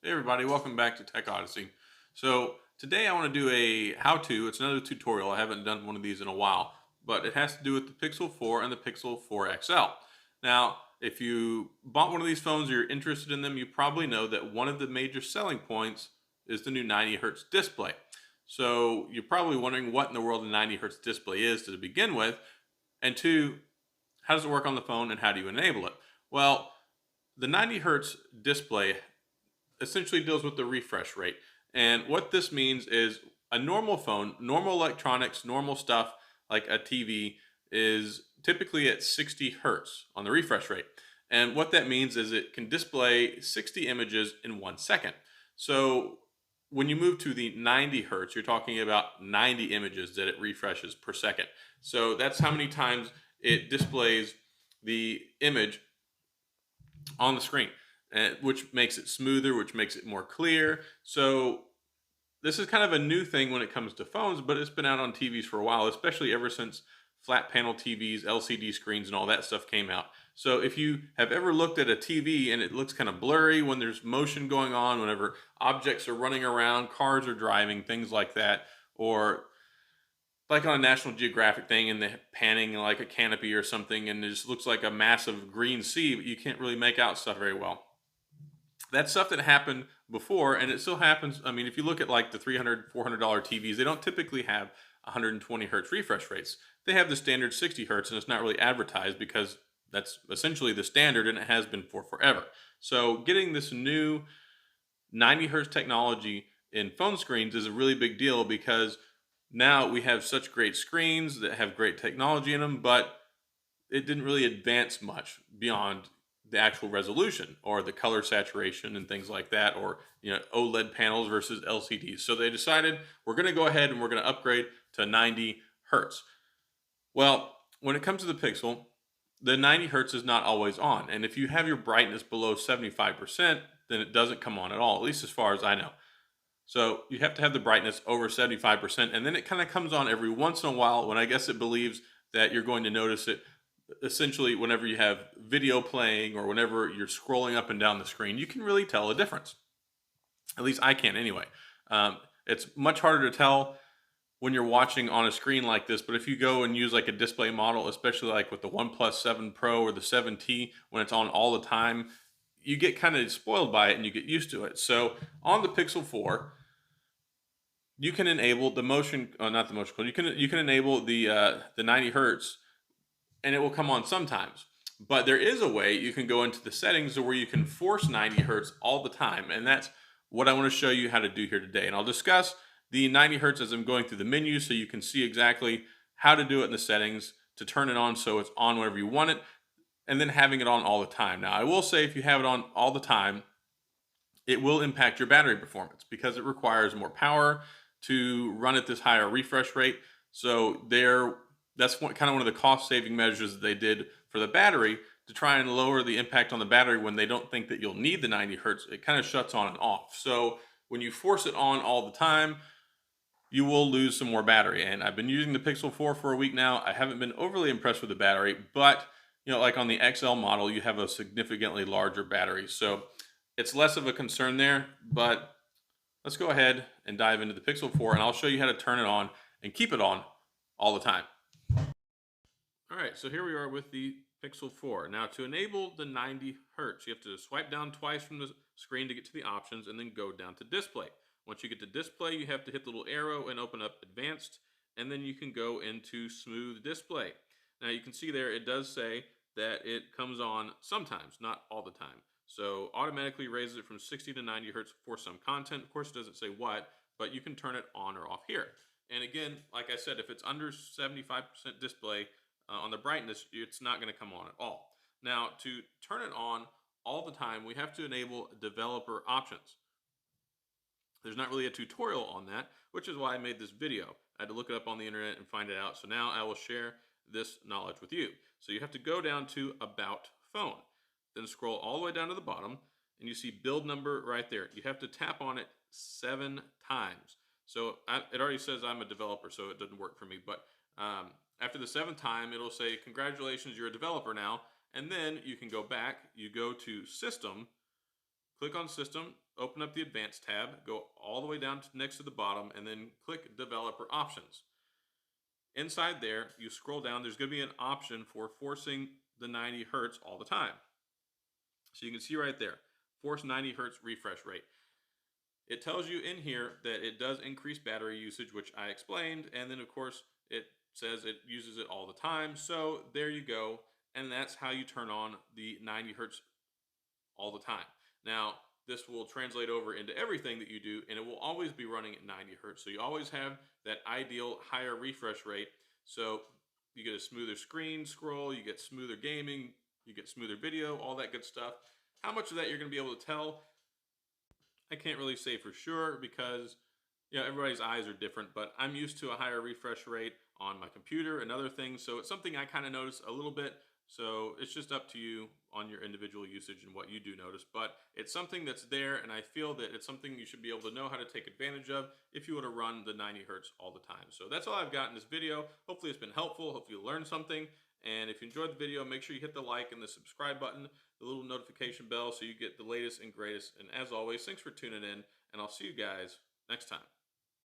Hey everybody, welcome back to Tech Odyssey. So today I want to do a how-to. It's another tutorial. I haven't done one of these in a while, but it has to do with the Pixel 4 and the Pixel 4 XL. Now, if you bought one of these phones or you're interested in them, you probably know that one of the major selling points is the new 90 Hertz display. So you're probably wondering what in the world a 90 Hertz display is to begin with, and two, how does it work on the phone and how do you enable it? Well, the 90 Hertz display essentially deals with the refresh rate. And what this means is a normal phone, normal electronics, normal stuff like a TV is typically at 60 hertz on the refresh rate. And what that means is it can display 60 images in 1 second. So when you move to the 90 hertz, you're talking about 90 images that it refreshes per second. So that's how many times it displays the image on the screen, which makes it smoother, which makes it more clear. So this is kind of a new thing when it comes to phones, but it's been out on TVs for a while, especially ever since flat panel TVs, LCD screens, and all that stuff came out. So if you have ever looked at a TV and it looks kind of blurry when there's motion going on, whenever objects are running around, cars are driving, things like that, or like on a National Geographic thing and they're panning like a canopy or something and it just looks like a massive green sea, but you can't really make out stuff very well. That's stuff that happened before and it still happens. I mean, if you look at like the $300, $400 TVs, they don't typically have 120 hertz refresh rates. They have the standard 60 hertz and it's not really advertised because that's essentially the standard and it has been for forever. So getting this new 90 hertz technology in phone screens is a really big deal because now we have such great screens that have great technology in them, but it didn't really advance much beyond the actual resolution or the color saturation and things like that, or OLED panels versus LCDs. So they decided we're going to go ahead and we're going to upgrade to 90 hertz. Well, when it comes to the Pixel, the 90 hertz is not always on, and if you have your brightness below 75%, then it doesn't come on at all, at least as far as I know. So you have to have the brightness over 75%, and then it kind of comes on every once in a while when I guess it believes that you're going to notice it essentially whenever you have video playing or whenever you're scrolling up and down the screen. You can really tell a difference. At least I can anyway. It's much harder to tell when you're watching on a screen like this, but if you go and use like a display model, especially like with the OnePlus 7 Pro or the 7T, when it's on all the time, you get kind of spoiled by it and you get used to it. So on the Pixel 4, you can enable the motion, not the motion control. You can enable the 90 hertz, and it will come on sometimes. But there is a way you can go into the settings where you can force 90 hertz all the time, and that's what I want to show you how to do here today. And I'll discuss the 90 hertz as I'm going through the menu, so you can see exactly how to do it in the settings to turn it on so it's on whenever you want it, and then having it on all the time. Now, I will say if you have it on all the time, it will impact your battery performance because it requires more power to run at this higher refresh rate. So that's kind of one of the cost saving measures that they did for the battery to try and lower the impact on the battery when they don't think that you'll need the 90 hertz. It kind of shuts on and off. So when you force it on all the time, you will lose some more battery. And I've been using the Pixel 4 for a week now. I haven't been overly impressed with the battery, but like on the XL model, you have a significantly larger battery. So it's less of a concern there, but let's go ahead and dive into the Pixel 4 and I'll show you how to turn it on and keep it on all the time. All right, so here we are with the Pixel 4. Now to enable the 90 hertz, you have to swipe down twice from the screen to get to the options and then go down to display. Once you get to display, you have to hit the little arrow and open up advanced, and then you can go into smooth display. Now you can see there it does say that it comes on sometimes, not all the time. So automatically raises it from 60 to 90 hertz for some content. Of course, it doesn't say what, but you can turn it on or off here. And again, like I said, if it's under 75% display on the brightness, it's not going to come on at all. Now, to turn it on all the time, we have to enable developer options. There's not really a tutorial on that, which is why I made this video. I had to look it up on the internet and find it out. So now I will share this knowledge with you. So you have to go down to About Phone. Then scroll all the way down to the bottom, and you see build number right there. You have to tap on it 7 times. So it already says I'm a developer, so it doesn't work for me. But after the 7th time, it'll say, congratulations, you're a developer now. And then you can go back, you go to System, click on System, open up the Advanced tab, go all the way down to next to the bottom, and then click Developer Options. Inside there, you scroll down, there's going to be an option for forcing the 90 Hertz all the time. So you can see right there, force 90 Hertz refresh rate. It tells you in here that it does increase battery usage, which I explained, and then of course it says it uses it all the time. So there you go, and that's how you turn on the 90 Hertz all the time. Now, this will translate over into everything that you do, and it will always be running at 90 Hertz. So you always have that ideal higher refresh rate. So you get a smoother screen scroll, you get smoother gaming, you get smoother video, all that good stuff. How much of that you're going to be able to tell, I can't really say for sure because everybody's eyes are different, but I'm used to a higher refresh rate on my computer and other things. So it's something I kind of notice a little bit. So it's just up to you on your individual usage and what you do notice. But it's something that's there, and I feel that it's something you should be able to know how to take advantage of if you want to run the 90 Hertz all the time. So that's all I've got in this video. Hopefully it's been helpful. Hopefully you learned something. And if you enjoyed the video, make sure you hit the like and the subscribe button, the little notification bell so you get the latest and greatest. And as always, thanks for tuning in, and I'll see you guys next time.